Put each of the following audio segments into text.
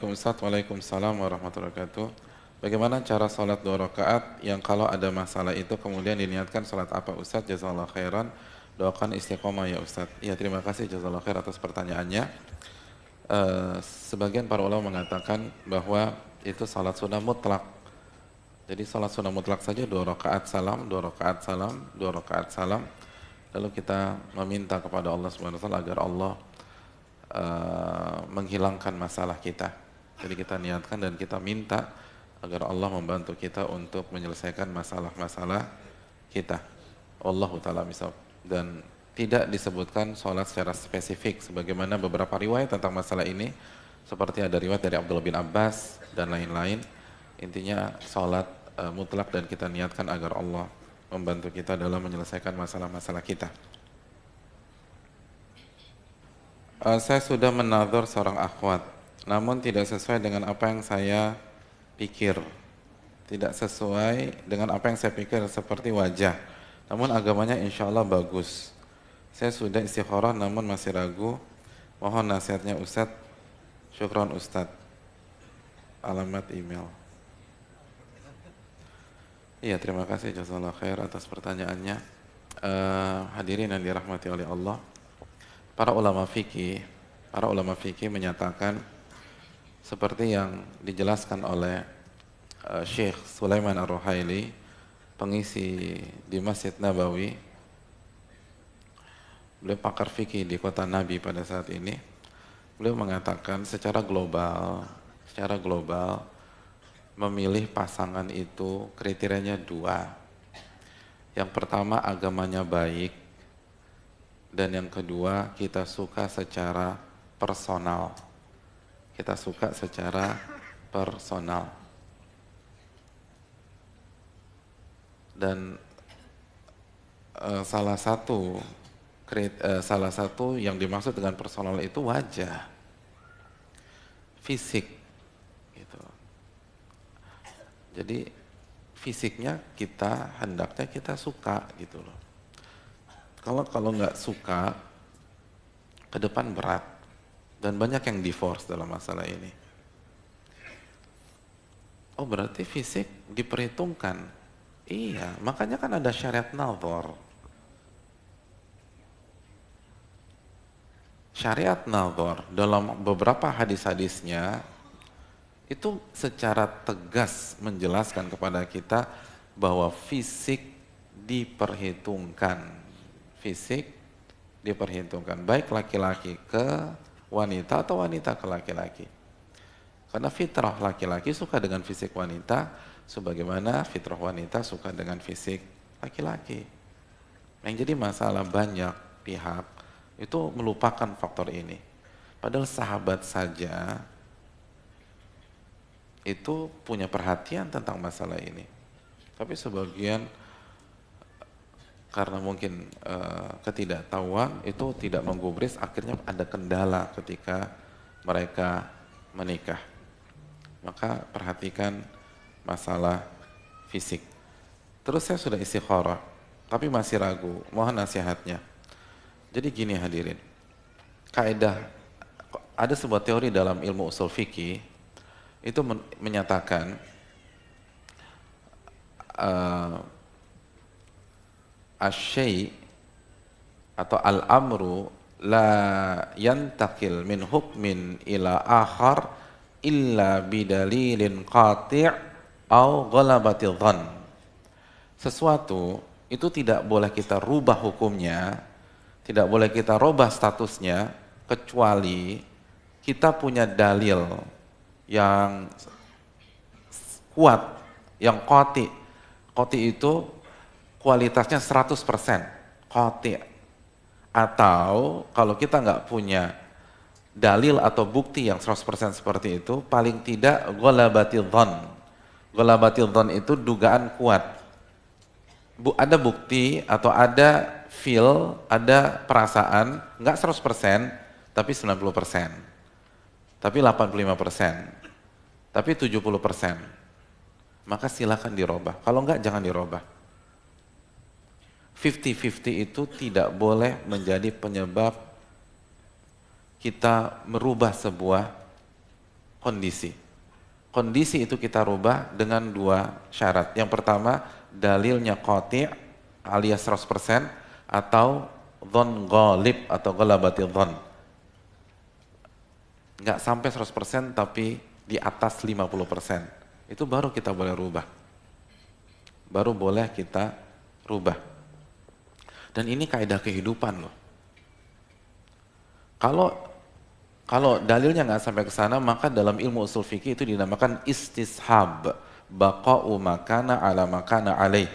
Waalaikumsalam warahmatullahi wabarakatuh. Bagaimana cara sholat 2 rakaat yang kalau ada masalah itu kemudian diniatkan sholat apa Ustadz? Jazakallah khairan. Doakan istiqomah ya Ustadz. Ya terima kasih jazakallah khair atas pertanyaannya. Sebagian para ulama mengatakan bahwa itu sholat sunnah mutlak. Jadi sholat sunnah mutlak saja 2 rakaat salam, 2 rakaat salam, 2 rakaat salam. Lalu kita meminta kepada Allah Subhanahu Wa Taala agar Allah menghilangkan masalah kita. Jadi kita niatkan dan kita minta agar Allah membantu kita untuk menyelesaikan masalah-masalah kita. Allahu ta'ala misal. Dan tidak disebutkan sholat secara spesifik sebagaimana beberapa riwayat tentang masalah ini, seperti ada riwayat dari Abdullah bin Abbas dan lain-lain. Intinya sholat mutlak dan kita niatkan agar Allah membantu kita dalam menyelesaikan masalah-masalah kita. Saya sudah menadhur seorang akhwat, namun tidak sesuai dengan apa yang saya pikir. Tidak sesuai dengan apa yang saya pikir seperti wajah. Namun agamanya insya Allah bagus. Saya sudah istikharah namun masih ragu. Mohon nasihatnya Ustadz. Syukran Ustadz. Alamat email. Iya, terima kasih jazakallahu khair atas pertanyaannya. Hadirin yang dirahmati oleh Allah. Para ulama fikih menyatakan seperti yang dijelaskan oleh Syekh Sulaiman Ar-Ruhaili, pengisi di Masjid Nabawi. Beliau pakar fikih di kota Nabi pada saat ini. Beliau mengatakan secara global memilih pasangan itu kriterianya 2. Yang pertama agamanya baik, dan yang kedua kita suka secara personal. Kita suka secara personal. Dan salah satu yang dimaksud dengan personal itu wajah, fisik, gitu. Jadi fisiknya hendaknya kita suka, gitu loh. Kalau nggak suka, ke depan berat dan banyak yang divorce dalam masalah ini. Oh berarti fisik diperhitungkan? Iya, makanya kan ada syariat nazar. Syariat nazar dalam beberapa hadis-hadisnya itu secara tegas menjelaskan kepada kita bahwa fisik diperhitungkan. Fisik diperhitungkan, baik laki-laki ke wanita atau wanita ke laki-laki. Karena fitrah laki-laki suka dengan fisik wanita, sebagaimana fitrah wanita suka dengan fisik laki-laki. Yang jadi masalah banyak pihak itu melupakan faktor ini. Padahal sahabat saja itu punya perhatian tentang masalah ini. Tapi sebagian karena mungkin ketidaktahuan itu tidak menggubris, akhirnya ada kendala ketika mereka menikah. Maka perhatikan masalah fisik. Terus saya sudah istikharah, tapi masih ragu, mohon nasihatnya. Jadi gini hadirin, kaidah, ada sebuah teori dalam ilmu usul fikih, itu menyatakan asy-syai' atau al-amru la yantakil min hukmin ila akhar illa bidalilin qati' au ghalabatil dhann. Sesuatu itu tidak boleh kita rubah hukumnya, tidak boleh kita rubah statusnya, kecuali kita punya dalil yang kuat, yang qati'. Qati' itu kualitasnya 100% qati'. Atau kalau kita nggak punya dalil atau bukti yang 100% seperti itu, paling tidak ghalabatil dhann. Ghalabatil dhann itu dugaan kuat. Ada bukti atau ada feel, ada perasaan, nggak 100%, tapi 90%, tapi 85%, tapi 70%. Maka silakan dirubah. Kalau nggak, jangan dirubah. 50-50 itu tidak boleh menjadi penyebab kita merubah sebuah kondisi. Kondisi itu kita rubah dengan dua syarat. Yang pertama, dalilnya qati' alias 100% atau dhon ghalib atau ghalabati dhon. Nggak sampai 100% tapi di atas 50%. Itu baru kita boleh rubah. Baru boleh kita rubah. Dan ini kaidah kehidupan loh. Kalau dalilnya nggak sampai ke sana, maka dalam ilmu usul fikih itu dinamakan istishab, baqa'u makana ala makana alaih.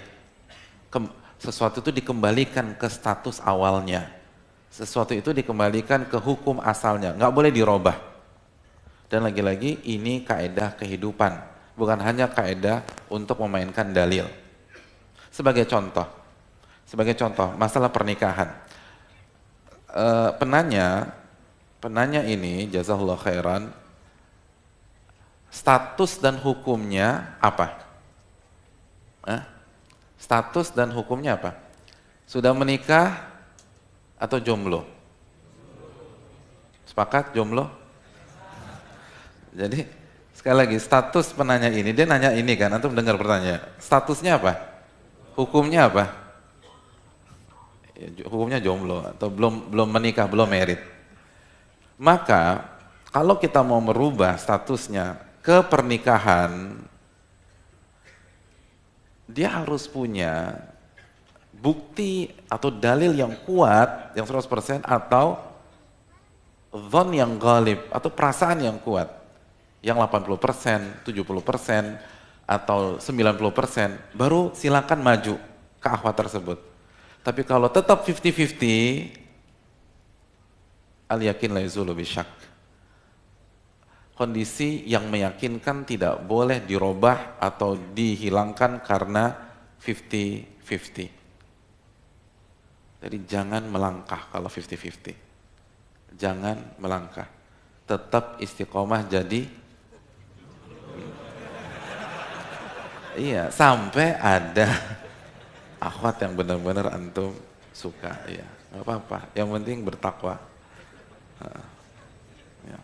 Sesuatu itu dikembalikan ke status awalnya. Sesuatu itu dikembalikan ke hukum asalnya, nggak boleh dirubah. Dan lagi-lagi ini kaidah kehidupan, bukan hanya kaidah untuk memainkan dalil. Sebagai contoh masalah pernikahan. Penanya ini, jazahullah khairan, status dan hukumnya apa? Status dan hukumnya apa? Sudah menikah atau jomblo? Sepakat jomblo? Jadi sekali lagi, status penanya ini, dia nanya ini kan, antum dengar pertanyaan. Statusnya apa? Hukumnya apa? Hukumnya jomblo atau belum menikah, belum married. Maka kalau kita mau merubah statusnya ke pernikahan, dia harus punya bukti atau dalil yang kuat, yang 100% atau dhon yang ghalib atau perasaan yang kuat, yang 80%, 70% atau 90%, baru silakan maju ke akhwat tersebut. Tapi kalau tetap 50-50, al-yakin la yazulu bisyak. Kondisi yang meyakinkan tidak boleh dirubah atau dihilangkan karena 50-50. Jadi jangan melangkah kalau 50-50. Jangan melangkah. Tetap istiqomah jadi iya, sampai ada akhwat yang benar-benar antum suka, ya, nggak apa-apa. Yang penting bertakwa. Ya.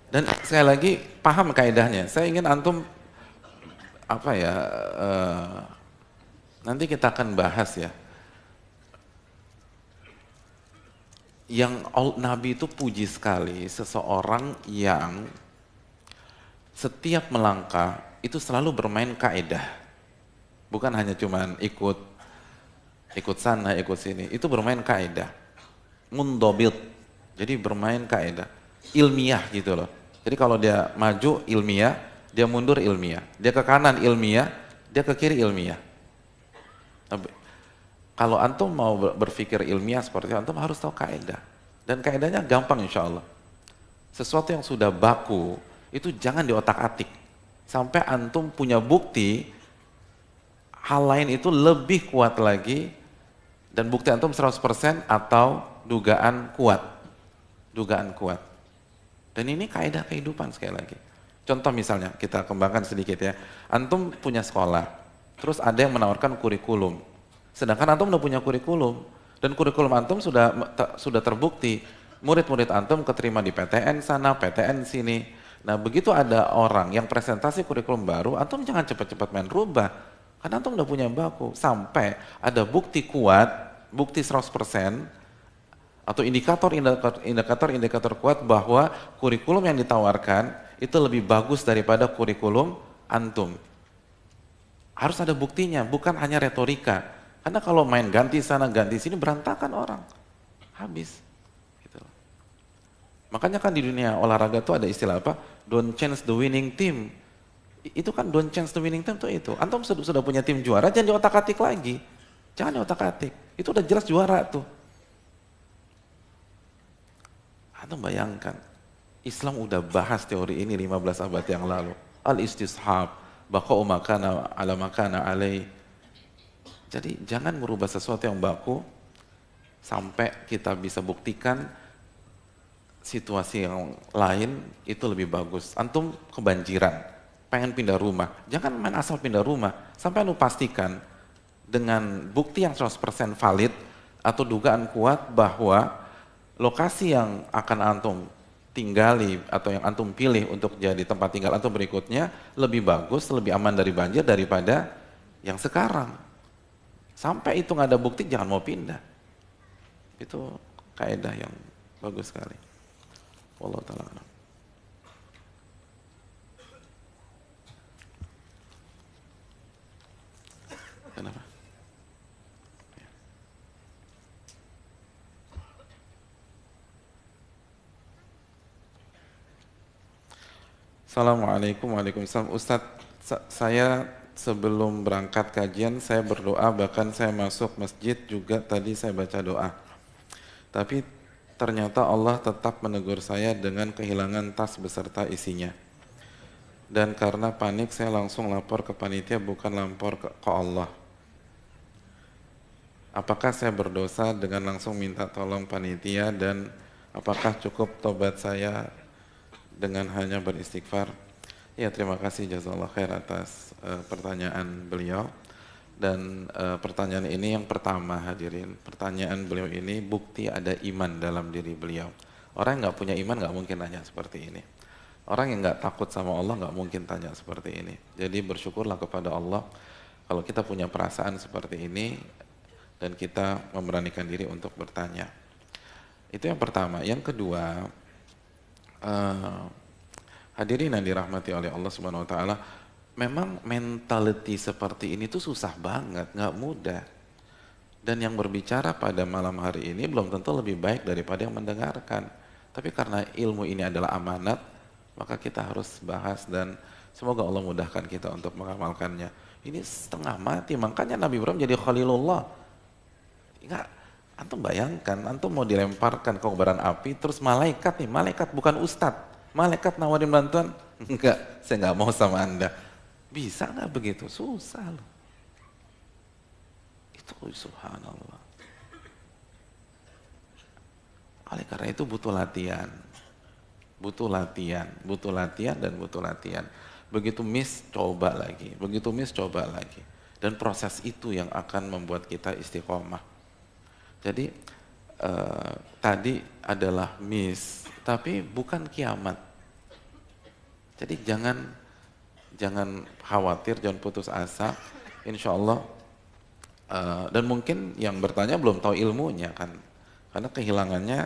Dan sekali lagi paham kaidahnya. Saya ingin antum nanti kita akan bahas ya. Yang Nabi itu puji sekali seseorang yang setiap melangkah itu selalu bermain kaidah. Bukan hanya cuman ikut sana, ikut sini. Itu bermain kaidah. Mundobit. Jadi bermain kaidah. Ilmiah gitu loh. Jadi kalau dia maju ilmiah, dia mundur ilmiah. Dia ke kanan ilmiah, dia ke kiri ilmiah. Kalau antum mau berpikir ilmiah seperti itu, antum harus tahu kaidah. Dan kaidahnya gampang insya Allah. Sesuatu yang sudah baku, itu jangan diotak-atik. Sampai antum punya bukti, hal lain itu lebih kuat lagi, dan bukti antum 100% atau dugaan kuat. Dugaan kuat. Dan ini kaidah kehidupan sekali lagi. Contoh misalnya, kita kembangkan sedikit ya. Antum punya sekolah, terus ada yang menawarkan kurikulum. Sedangkan antum udah punya kurikulum, dan kurikulum antum sudah terbukti. Murid-murid antum keterima di PTN sana, PTN sini. Nah begitu ada orang yang presentasi kurikulum baru, antum jangan cepat-cepat main rubah. Karena antum udah punya baku. Sampai ada bukti kuat, bukti 100%, atau indikator kuat bahwa kurikulum yang ditawarkan itu lebih bagus daripada kurikulum antum. Harus ada buktinya, bukan hanya retorika. Karena kalau main ganti sana, ganti sini, berantakan orang. Habis. Gitu. Makanya kan di dunia olahraga tuh ada istilah apa? Don't change the winning team. Itu kan don't change the winning team tuh itu. Antum sudah punya tim juara, jangan diotak-atik lagi. Jangan diotak-atik. Itu udah jelas juara tuh. Antum bayangkan, Islam udah bahas teori ini 15 abad yang lalu. Al-istishab, baqa'u makana ala makana alaih. Jadi jangan merubah sesuatu yang baku sampai kita bisa buktikan situasi yang lain itu lebih bagus. Antum kebanjiran, pengen pindah rumah, jangan main asal pindah rumah. Sampai anu pastikan dengan bukti yang 100% valid atau dugaan kuat bahwa lokasi yang akan antum tinggali atau yang antum pilih untuk jadi tempat tinggal antum berikutnya lebih bagus, lebih aman dari banjir daripada yang sekarang. Sampai itu nggak ada bukti, jangan mau pindah. Itu kaidah yang bagus sekali. Wallahu ta'ala a'lam. Kenapa? Assalamualaikum, waalaikumsalam. Ustadz, saya sebelum berangkat kajian, saya berdoa, bahkan saya masuk masjid juga tadi saya baca doa. Tapi ternyata Allah tetap menegur saya dengan kehilangan tas beserta isinya. Dan karena panik, saya langsung lapor ke panitia, bukan lapor ke Allah. Apakah saya berdosa dengan langsung minta tolong panitia, dan apakah cukup tobat saya dengan hanya beristighfar? Ya, terima kasih jazakallah khair atas pertanyaan beliau. Dan pertanyaan ini yang pertama, hadirin, pertanyaan beliau ini bukti ada iman dalam diri beliau. Orang yang nggak punya iman nggak mungkin tanya seperti ini. Orang yang nggak takut sama Allah nggak mungkin tanya seperti ini. Jadi bersyukurlah kepada Allah kalau kita punya perasaan seperti ini dan kita memberanikan diri untuk bertanya. Itu yang pertama. Yang kedua, hadirin yang dirahmati oleh Allah Subhanahu wa taala, memang mentality seperti ini tuh susah banget, nggak mudah. Dan yang berbicara pada malam hari ini belum tentu lebih baik daripada yang mendengarkan. Tapi karena ilmu ini adalah amanat, maka kita harus bahas dan semoga Allah mudahkan kita untuk mengamalkannya. Ini setengah mati, makanya Nabi Ibrahim jadi Khalilullah. Enggak, antum bayangkan, antum mau dilemparkan ke kobaran api, terus malaikat nih, malaikat bukan ustadz. Malaikat nawarin bantuan, enggak, saya enggak mau sama anda. Bisa enggak begitu? Susah loh. Itu subhanallah. Oleh karena itu butuh latihan. Butuh latihan, butuh latihan dan butuh latihan. Begitu miss, coba lagi. Begitu miss, coba lagi. Dan proses itu yang akan membuat kita istiqomah. Jadi tadi adalah miss, tapi bukan kiamat. Jadi jangan khawatir, jangan putus asa. Insya Allah, dan mungkin yang bertanya belum tahu ilmunya kan, karena kehilangannya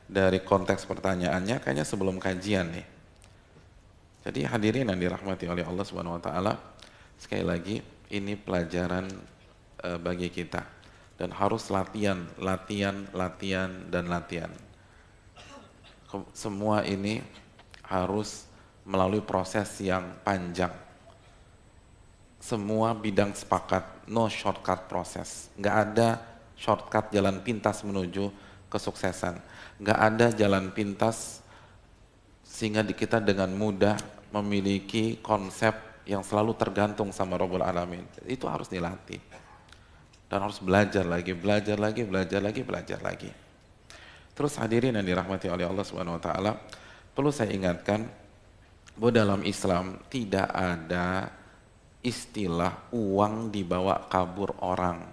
dari konteks pertanyaannya kayaknya sebelum kajian nih. Jadi hadirin yang dirahmati oleh Allah Subhanahu Wa Taala, sekali lagi ini pelajaran bagi kita dan harus latihan, dan latihan. Semua ini harus melalui proses yang panjang. Semua bidang sepakat, no shortcut proses. Nggak ada shortcut jalan pintas menuju kesuksesan. Nggak ada jalan pintas sehingga kita dengan mudah memiliki konsep yang selalu tergantung sama Rabbul Alamin. Itu harus dilatih. Dan harus belajar lagi. Terus hadirin yang dirahmati oleh Allah Subhanahu wa taala, perlu saya ingatkan bahwa dalam Islam tidak ada istilah uang dibawa kabur orang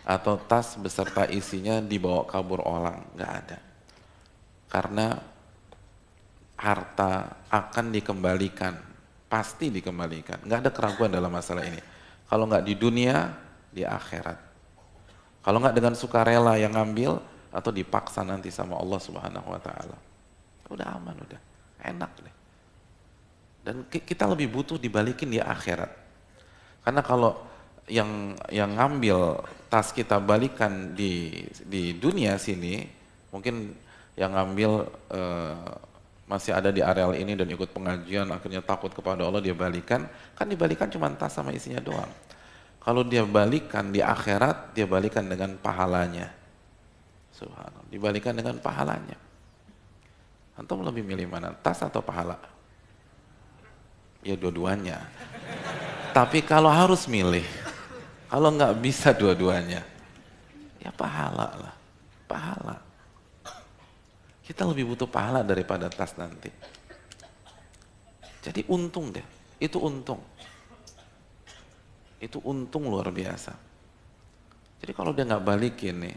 atau tas beserta isinya dibawa kabur orang, nggak ada. Karena harta akan dikembalikan, pasti dikembalikan, nggak ada keraguan dalam masalah ini. Kalau nggak di dunia, di akhirat. Kalau nggak dengan sukarela yang ngambil atau dipaksa nanti sama Allah Subhanahu wa taala. Udah aman, udah enak deh. Dan kita lebih butuh dibalikin di akhirat. Karena kalau yang ngambil tas kita balikan di dunia sini, mungkin yang ngambil masih ada di areal ini dan ikut pengajian, akhirnya takut kepada Allah, dia balikan, kan dibalikan cuma tas sama isinya doang. Kalau dia balikan di akhirat, dia balikan dengan pahalanya. Subhanallah, dibalikan dengan pahalanya. Antum lebih milih mana, tas atau pahala? Ya dua-duanya. Tapi kalau harus milih, kalau nggak bisa dua-duanya, ya pahala lah, pahala. Kita lebih butuh pahala daripada tas nanti. Jadi untung deh, itu untung. Itu untung luar biasa. Jadi kalau dia nggak balikin nih,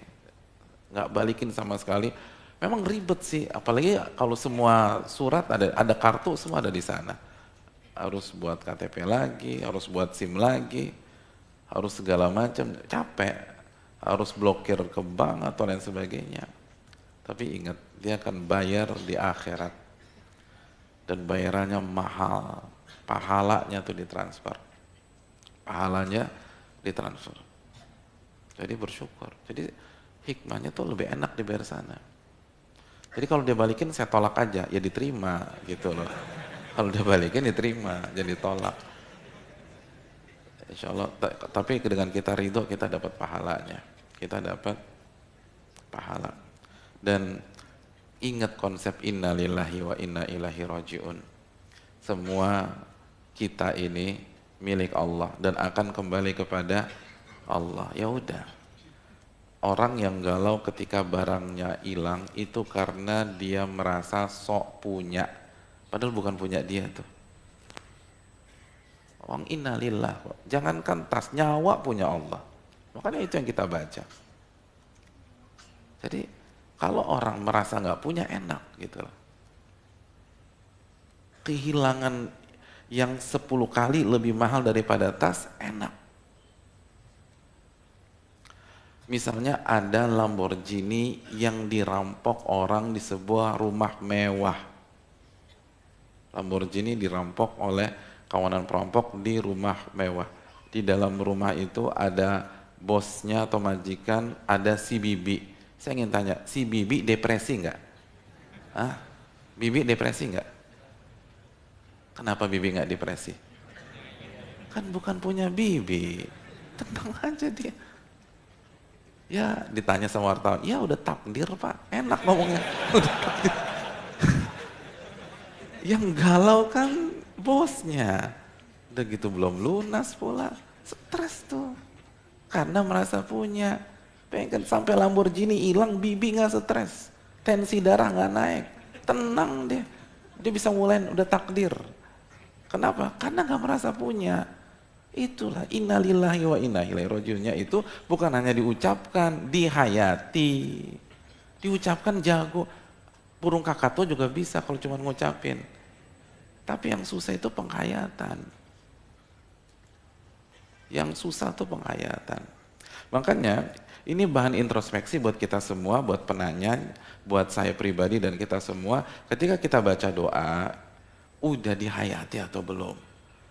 nggak balikin sama sekali, Memang ribet sih, apalagi kalau semua surat ada kartu semua ada di sana. Harus buat KTP lagi, harus buat SIM lagi, harus segala macam, capek. Harus blokir ke bank atau lain sebagainya. Tapi ingat, dia akan bayar di akhirat. Dan bayarannya mahal. Pahalanya tuh ditransfer. Pahalanya ditransfer. Jadi bersyukur. Jadi hikmahnya tuh lebih enak dibayar sana. Jadi kalau dia balikin saya tolak aja, ya diterima gitu loh. Kalau dia balikin diterima, jadi tolak. Insya Allah, tapi dengan kita ridho kita dapat pahalanya. Kita dapat pahala. Dan ingat konsep inna lillahi wa inna ilaihi raji'un. Semua kita ini milik Allah dan akan kembali kepada Allah. Ya udah. Orang yang galau ketika barangnya hilang itu karena dia merasa sok punya. Padahal bukan punya dia tuh. Orang innalillah. Jangankan tas, nyawa punya Allah. Makanya itu yang kita baca. Jadi kalau orang merasa nggak punya enak gitu loh. Kehilangan yang 10 kali lebih mahal daripada tas enak. Misalnya ada Lamborghini yang dirampok orang di sebuah rumah mewah. Lamborghini dirampok oleh kawanan perampok di rumah mewah. Di dalam rumah itu ada bosnya atau majikan, ada si bibi. Saya ingin tanya, si bibi depresi nggak? Hah? Bibi depresi nggak? Kenapa bibi nggak depresi? Kan bukan punya bibi. Tenang aja dia. Ya ditanya sama wartawan, ya udah takdir pak, enak ngomongnya. Udah takdir. Yang galau kan bosnya. Udah gitu belum lunas pula, stres tuh. Karena merasa punya. Pengen sampai Lamborghini hilang, bibi nggak stres. Tensi darah nggak naik, tenang dia. Dia bisa mulai udah takdir. Kenapa? Karena nggak merasa punya. Itulah innalillahi wa inna ilaihi rajiunnya itu bukan hanya diucapkan, dihayati. Diucapkan jago. Burung kakak tuh juga bisa kalau cuma ngucapin. Tapi yang susah itu penghayatan. Yang susah tuh penghayatan. Makanya ini bahan introspeksi buat kita semua, buat penanya, buat saya pribadi dan kita semua. Ketika kita baca doa, udah dihayati atau belum?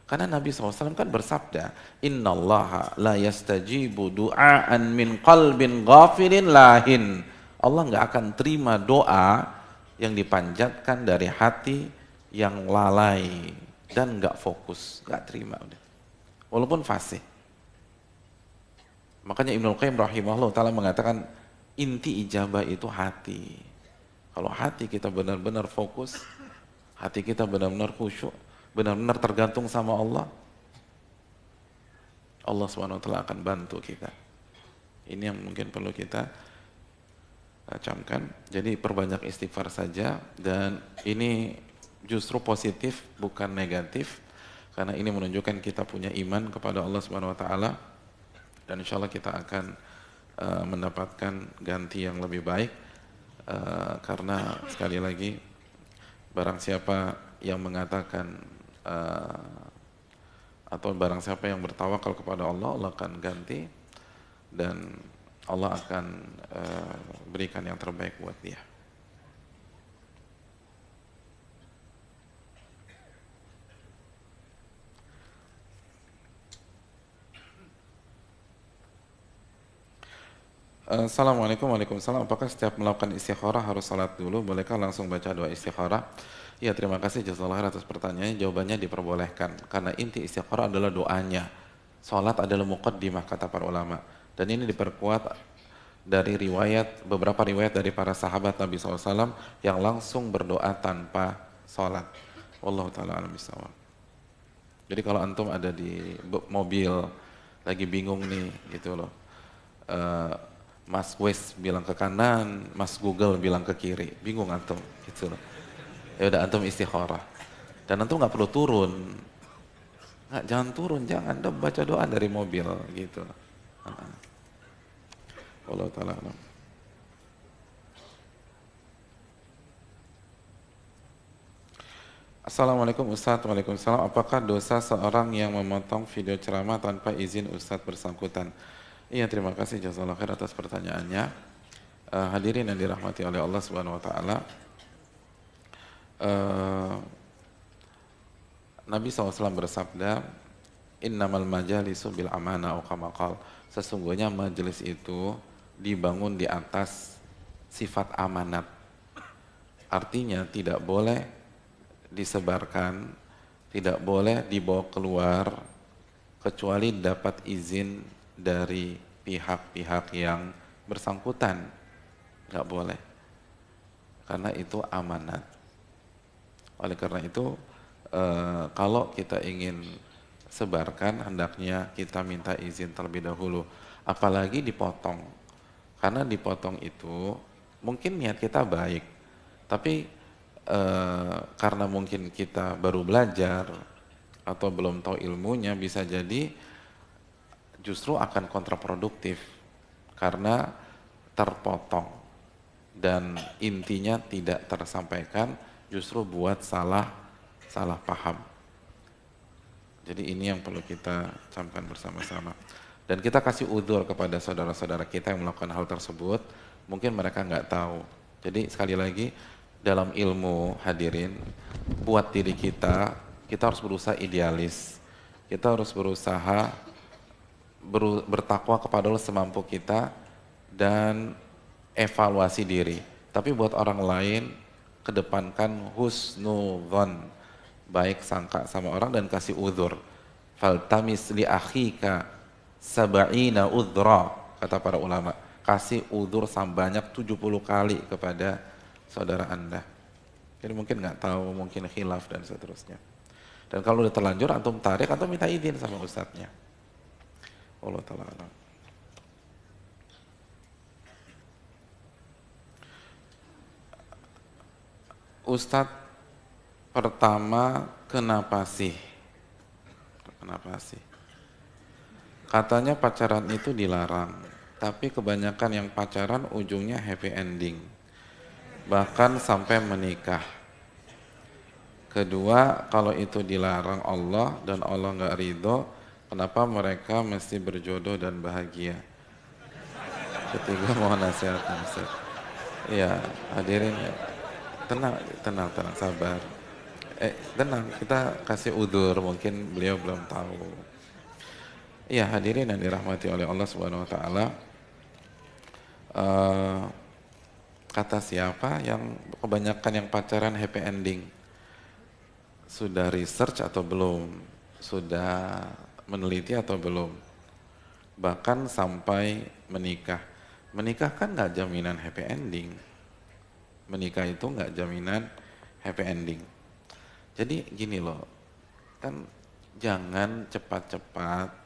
Karena Nabi SAW kan bersabda, innallaha la yastajibu du'aan min qalbin ghafilin lahin. Allah nggak akan terima doa yang dipanjatkan dari hati yang lalai dan nggak fokus, nggak terima udah. Walaupun fasih. Makanya Ibnu Qayyim rahimahullah ta'ala mengatakan inti ijabah itu hati. Kalau hati kita benar-benar fokus, hati kita benar-benar khusyuk, benar-benar tergantung sama Allah, Allah Subhanahu wa taala akan bantu kita. Ini yang mungkin perlu kita camkan. Jadi perbanyak istighfar saja, dan ini justru positif bukan negatif, karena ini menunjukkan kita punya iman kepada Allah Subhanahu wa taala, dan insya Allah kita akan mendapatkan ganti yang lebih baik, karena sekali lagi barang siapa yang mengatakan atau barang siapa yang bertawakal kepada Allah, Allah akan ganti dan Allah akan berikan yang terbaik buat dia. Assalamualaikum, waalaikumsalam. Apakah setiap melakukan istikharah harus salat dulu? Bolehkah langsung baca doa istikharah? Ya, terima kasih jazakallahu atas pertanyaannya. Jawabannya diperbolehkan karena inti istikharah adalah doanya. Salat adalah muqaddimah kata para ulama, dan ini diperkuat dari beberapa riwayat dari para sahabat Nabi SAW yang langsung berdoa tanpa salat. Wallahu ta'ala a'lam bishawab. Jadi kalau antum ada di mobil lagi bingung nih gitu loh, Mas Waze bilang ke kanan, Mas Google bilang ke kiri, bingung antum gitu loh. Ya udah antum istikharah. Dan antum nggak perlu turun. Jangan turun, jangan. Anda baca doa dari mobil gitu. Allah taala alam. Assalamualaikum Ustadz, Waalaikumsalam. Apakah dosa seorang yang memotong video ceramah tanpa izin Ustadz bersangkutan? Iya, terima kasih jazakallahu khair atas pertanyaannya. Hadirin yang dirahmati oleh Allah Subhanahu wa taala. Nabi SAW bersabda, "Innamal majalisu bil amana," atau kama qala. Sesungguhnya majelis itu dibangun di atas sifat amanat. Artinya tidak boleh disebarkan, tidak boleh dibawa keluar kecuali dapat izin dari pihak-pihak yang bersangkutan. Nggak boleh, karena itu amanat. Oleh karena itu kalau kita ingin sebarkan, hendaknya kita minta izin terlebih dahulu, apalagi dipotong, karena dipotong itu mungkin niat kita baik, tapi karena mungkin kita baru belajar atau belum tahu ilmunya, bisa jadi justru akan kontraproduktif karena terpotong dan intinya tidak tersampaikan, justru buat salah paham. Jadi ini yang perlu kita camkan bersama-sama. Dan kita kasih udzur kepada saudara-saudara kita yang melakukan hal tersebut, mungkin mereka nggak tahu. Jadi sekali lagi, dalam ilmu hadirin, buat diri kita harus berusaha idealis. Kita harus berusaha bertakwa kepada Allah semampu kita dan evaluasi diri. Tapi buat orang lain, kedepankan husnudzon, baik sangka sama orang dan kasih udzur. Faltamis li akhika sab'ina udhra, kata para ulama. Kasih udzur sebanyak 70 kali kepada saudara Anda. Jadi mungkin nggak tahu, mungkin khilaf dan seterusnya. Dan kalau udah terlanjur, antum tarik atau minta izin sama ustadznya. Allah ta'ala alam. Ustadz, pertama, kenapa sih? Kenapa sih? Katanya pacaran itu dilarang, tapi kebanyakan yang pacaran ujungnya happy ending, bahkan sampai menikah. Kedua, kalau itu dilarang Allah dan Allah nggak ridho, kenapa mereka mesti berjodoh dan bahagia? Ketiga, mohon nasihatnya Ustaz. Iya, hadirin ya. Tenang, sabar. Tenang, kita kasih udzur, mungkin beliau belum tahu. Iya, hadirin yang dirahmati oleh Allah Subhanahu wa taala. Kata siapa yang kebanyakan yang pacaran happy ending? Sudah research atau belum? Sudah meneliti atau belum? Bahkan sampai menikah. Menikah kan nggak jaminan happy ending. Menikah itu nggak jaminan happy ending. Jadi gini loh, kan jangan cepat-cepat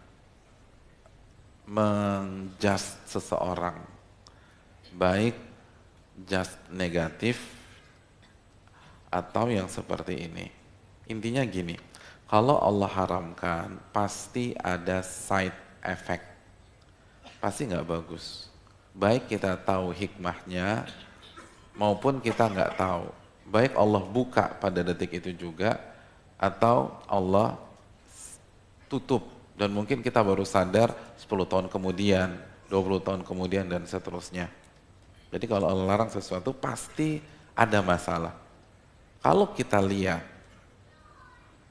menjudge seseorang, baik just negatif atau yang seperti ini. Intinya gini, kalau Allah haramkan pasti ada side effect, pasti nggak bagus. Baik kita tahu hikmahnya maupun kita nggak tahu, baik Allah buka pada detik itu juga atau Allah tutup dan mungkin kita baru sadar 10 tahun kemudian, 20 tahun kemudian dan seterusnya. Jadi kalau Allah larang sesuatu pasti ada masalah. Kalau kita lihat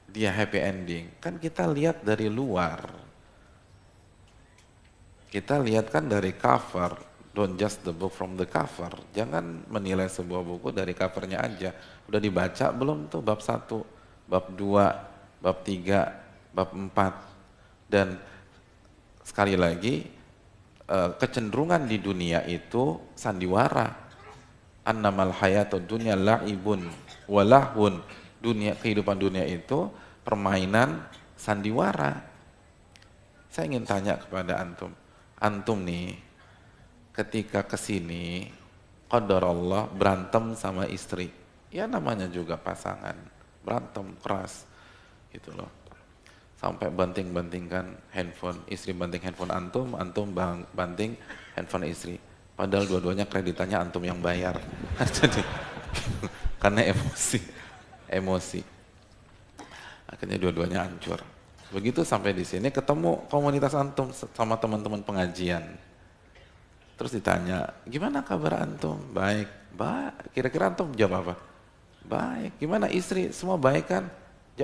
dia happy ending, kan kita lihat dari luar. Kita lihat kan dari cover. Don't judge the book from the cover. Jangan menilai sebuah buku dari covernya aja. Udah dibaca belum tuh bab 1, bab 2, bab 3, bab 4. Dan sekali lagi, kecenderungan di dunia itu sandiwara. Annamal hayatud dunya la'ibun walahun. Kehidupan dunia itu permainan sandiwara. Saya ingin tanya kepada antum. Antum nih, ketika kesini, qadarullah berantem sama istri, ya namanya juga pasangan, berantem keras, gitu loh. Sampai banting-bantingkan handphone, istri banting handphone antum, antum banting handphone istri. Padahal dua-duanya kreditannya antum yang bayar. Jadi, karena emosi. Akhirnya dua-duanya hancur. Begitu sampai di sini ketemu komunitas antum sama teman-teman pengajian. Terus ditanya, gimana kabar antum? Baik. Baik. Kira-kira antum jawab apa? Baik. Gimana istri? Semua baik kan?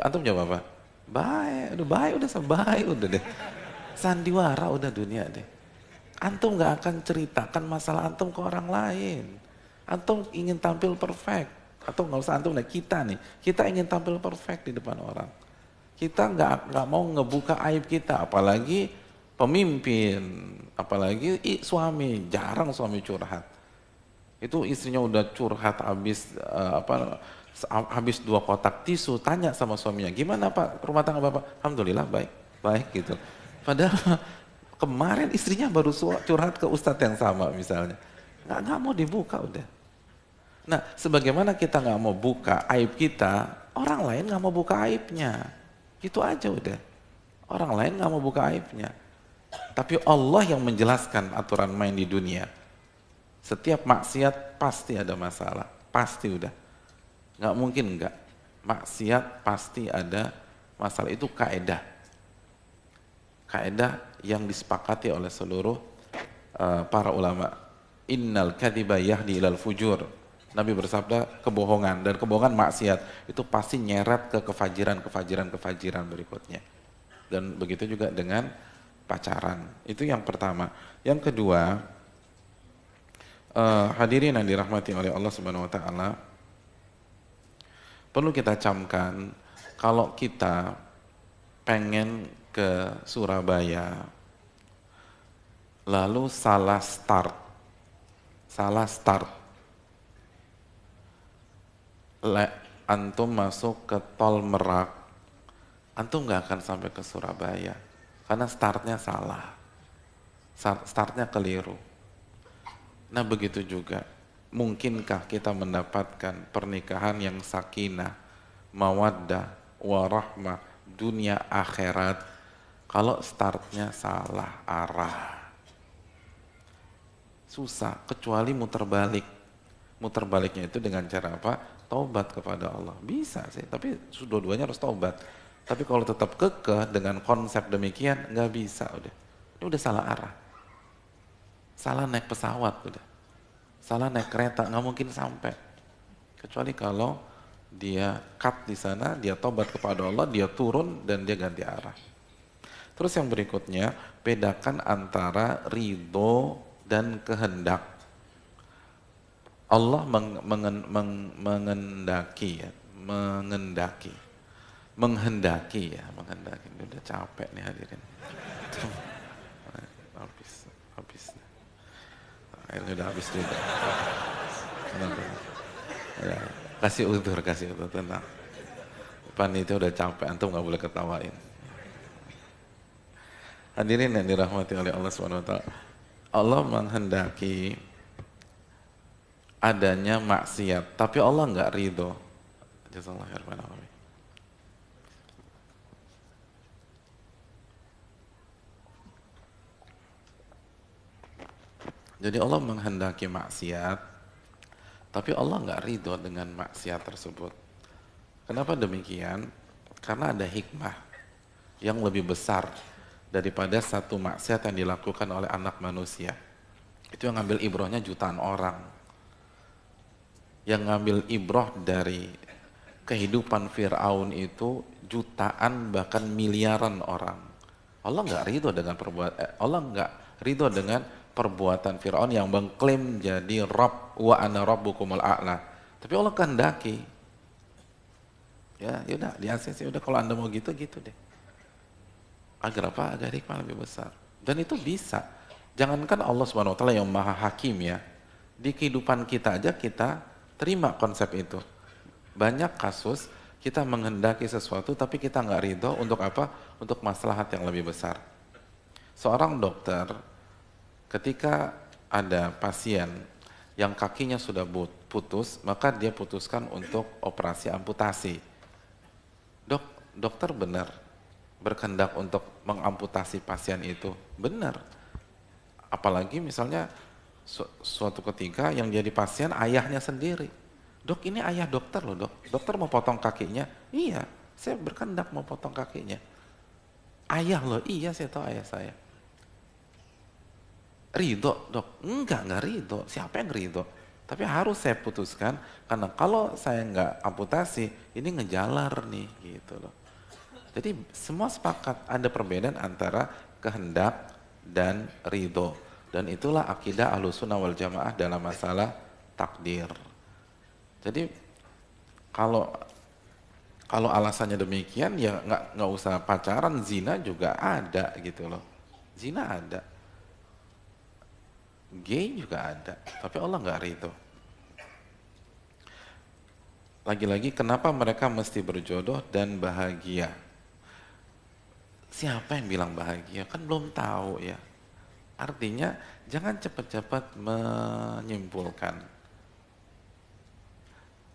Antum jawab apa? Baik. Udah baik, udah baik, udah deh. Sandiwara udah dunia deh. Antum gak akan ceritakan masalah antum ke orang lain. Antum ingin tampil perfect. Atau nggak usah antum, kita nih. Kita ingin tampil perfect di depan orang. Kita nggak mau ngebuka aib kita, apalagi pemimpin, apalagi suami. Jarang suami curhat. Itu istrinya udah curhat habis 2 kotak tisu, tanya sama suaminya, gimana Pak rumah tangga Bapak? Alhamdulillah baik, baik gitu. Padahal kemarin istrinya baru curhat ke ustadz yang sama misalnya. Nggak mau dibuka udah. Nah, sebagaimana kita nggak mau buka aib kita, orang lain nggak mau buka aibnya. Gitu aja udah. Orang lain nggak mau buka aibnya. Tapi Allah yang menjelaskan aturan main di dunia. Setiap maksiat pasti ada masalah. Pasti udah. Nggak mungkin nggak. Maksiat pasti ada masalah. Itu kaedah. Kaedah yang disepakati oleh seluruh para ulama. Innal kadhiba yahdi ilal fujur. Nabi bersabda kebohongan, dan kebohongan maksiat itu pasti nyeret ke kefajiran berikutnya. Dan begitu juga dengan pacaran. Itu yang pertama. Yang kedua, hadirin yang dirahmati oleh Allah Subhanahu wa taala, perlu kita camkan kalau kita pengen ke Surabaya lalu salah start antum masuk ke tol Merak, antum nggak akan sampai ke Surabaya karena startnya salah, startnya keliru. Nah begitu juga, mungkinkah kita mendapatkan pernikahan yang sakinah, mawaddah, warahmah, dunia akhirat kalau startnya salah arah? Susah, kecuali muter balik. Muter baliknya itu dengan cara apa? Taubat kepada Allah. Bisa sih, tapi dua-duanya harus taubat. Tapi kalau tetap kekeh dengan konsep demikian, nggak bisa udah. Ini udah salah arah. Salah naik pesawat udah. Salah naik kereta, nggak mungkin sampai. Kecuali kalau dia cut di sana, dia taubat kepada Allah, dia turun dan dia ganti arah. Terus yang berikutnya, bedakan antara ridho dan kehendak. Allah menghendaki, udah capek nih hadirin. Habis. Airnya udah habis juga. Ya, kasih udur, tenang. Panitia udah capek, antum nggak boleh ketawain. Hadirin yang dirahmati oleh Allah Subhanahu wa taala. Allah menghendaki adanya maksiat, tapi Allah nggak ridho. Jazakallahu khairan. Jadi Allah menghendaki maksiat, tapi Allah nggak ridho dengan maksiat tersebut. Kenapa demikian? Karena ada hikmah yang lebih besar daripada satu maksiat yang dilakukan oleh anak manusia. Itu yang ngambil ibrohnya jutaan orang. Yang ngambil ibroh dari kehidupan Fir'aun itu jutaan bahkan miliaran orang. Allah nggak ridho dengan perbuatan Fir'aun yang mengklaim jadi Rabb, wa ana rabbukumul a'la. Tapi Allah kehendaki. Ya udah di ACC udah, kalau Anda mau gitu deh. Agar apa? Agar hikmah lebih besar. Dan itu bisa. Jangankan Allah Subhanahu wa taala yang Maha Hakim ya. Di kehidupan kita aja kita terima konsep itu. Banyak kasus kita menghendaki sesuatu tapi kita nggak ridho untuk apa? Untuk maslahat yang lebih besar. Seorang dokter ketika ada pasien yang kakinya sudah putus, maka dia putuskan untuk operasi amputasi. Dokter benar berkehendak untuk mengamputasi pasien itu, benar. Apalagi misalnya suatu ketika yang jadi pasien ayahnya sendiri. Dok, ini ayah dokter loh dok. Dokter mau potong kakinya? Iya. Saya berkendak mau potong kakinya. Ayah loh, iya saya tahu ayah saya. Ridho dok? Enggak ridho. Siapa yang ridho? Tapi harus saya putuskan, karena kalau saya nggak amputasi, ini ngejalar nih, gitu loh. Jadi semua sepakat ada perbedaan antara kehendak dan ridho. Dan itulah akidah Ahlussunnah wal Jamaah dalam masalah takdir. Jadi kalau alasannya demikian ya nggak usah pacaran, zina juga ada gitu loh. Zina ada. Gay juga ada, tapi Allah nggak ridho. Lagi-lagi kenapa mereka mesti berjodoh dan bahagia? Siapa yang bilang bahagia? Kan belum tahu ya. Artinya jangan cepat-cepat menyimpulkan.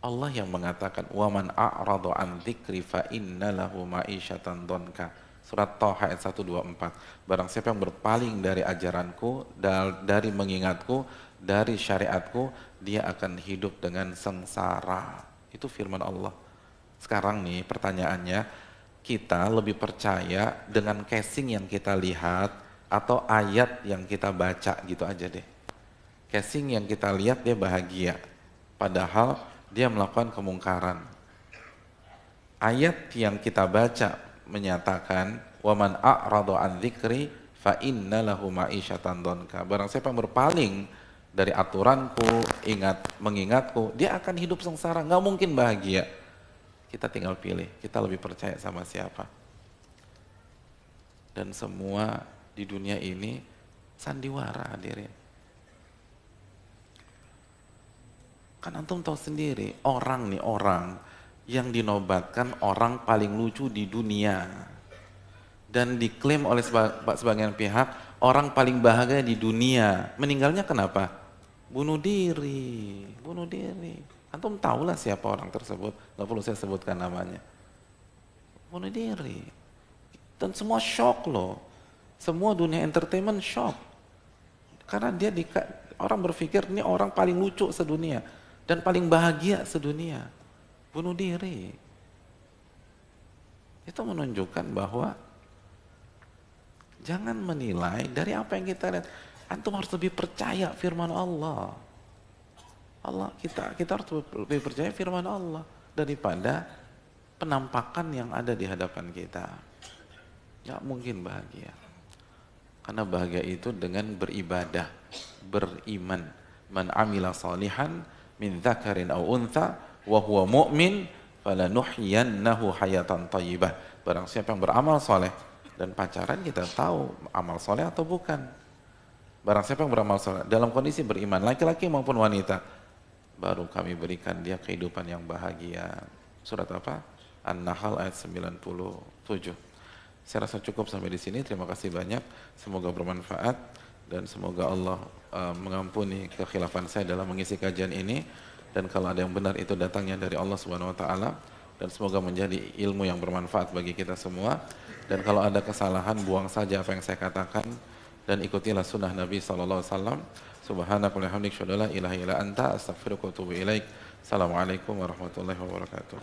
Allah yang mengatakan waman a'radu an dzikri fa inna lahu ma'isyatan dhanka. Surat Thaha ayat 124. Barang siapa yang berpaling dari ajaranku, dari mengingatku, dari syariatku, dia akan hidup dengan sengsara. Itu firman Allah. Sekarang nih pertanyaannya, kita lebih percaya dengan casing yang kita lihat atau ayat yang kita baca, gitu aja deh. Casing yang kita lihat dia bahagia, padahal dia melakukan kemungkaran. Ayat yang kita baca menyatakan waman a'radu an dzikri fa inna lahu ma'isyatan dhanka. Barang siapa yang berpaling dari aturanku, mengingatku, dia akan hidup sengsara, nggak mungkin bahagia. Kita tinggal pilih, kita lebih percaya sama siapa. Dan semua di dunia ini sandiwara, hadirin. Kan antum tahu sendiri, orang yang dinobatkan orang paling lucu di dunia dan diklaim oleh sebagian pihak orang paling bahagia di dunia, meninggalnya kenapa? Bunuh diri. Antum tahulah siapa orang tersebut, nggak perlu saya sebutkan namanya. Bunuh diri. Dan semua shock loh, semua dunia entertainment shock, karena orang berpikir ini orang paling lucu sedunia dan paling bahagia sedunia. Bunuh diri. Itu menunjukkan bahwa jangan menilai dari apa yang kita lihat. Antum harus lebih percaya firman Allah. Kita harus lebih percaya firman Allah daripada penampakan yang ada di hadapan kita. Nggak mungkin bahagia. Karena bahagia itu dengan beribadah, beriman. Man amila salihan min dzakarin aw untha wa huwa mu'min falanuhyiyannahu hayatan thayyibah. Barang siapa yang beramal soleh, dan pacaran kita tahu amal soleh atau bukan. Barang siapa yang beramal soleh dalam kondisi beriman, laki-laki maupun wanita, baru kami berikan dia kehidupan yang bahagia. Surat apa? An-Nahl ayat 97. Saya rasa cukup sampai di sini. Terima kasih banyak. Semoga bermanfaat dan semoga Allah mengampuni kekhilafan saya dalam mengisi kajian ini. Dan kalau ada yang benar itu datangnya dari Allah Subhanahu wa taala, dan semoga menjadi ilmu yang bermanfaat bagi kita semua. Dan kalau ada kesalahan, buang saja apa yang saya katakan dan ikutilah sunnah Nabi sallallahu alaihi wasallam. Subhanakallahumma wa bihamdika asyhadu an la ilaha illa anta astaghfiruka wa atubu ilaik. Assalamualaikum warahmatullahi wabarakatuh.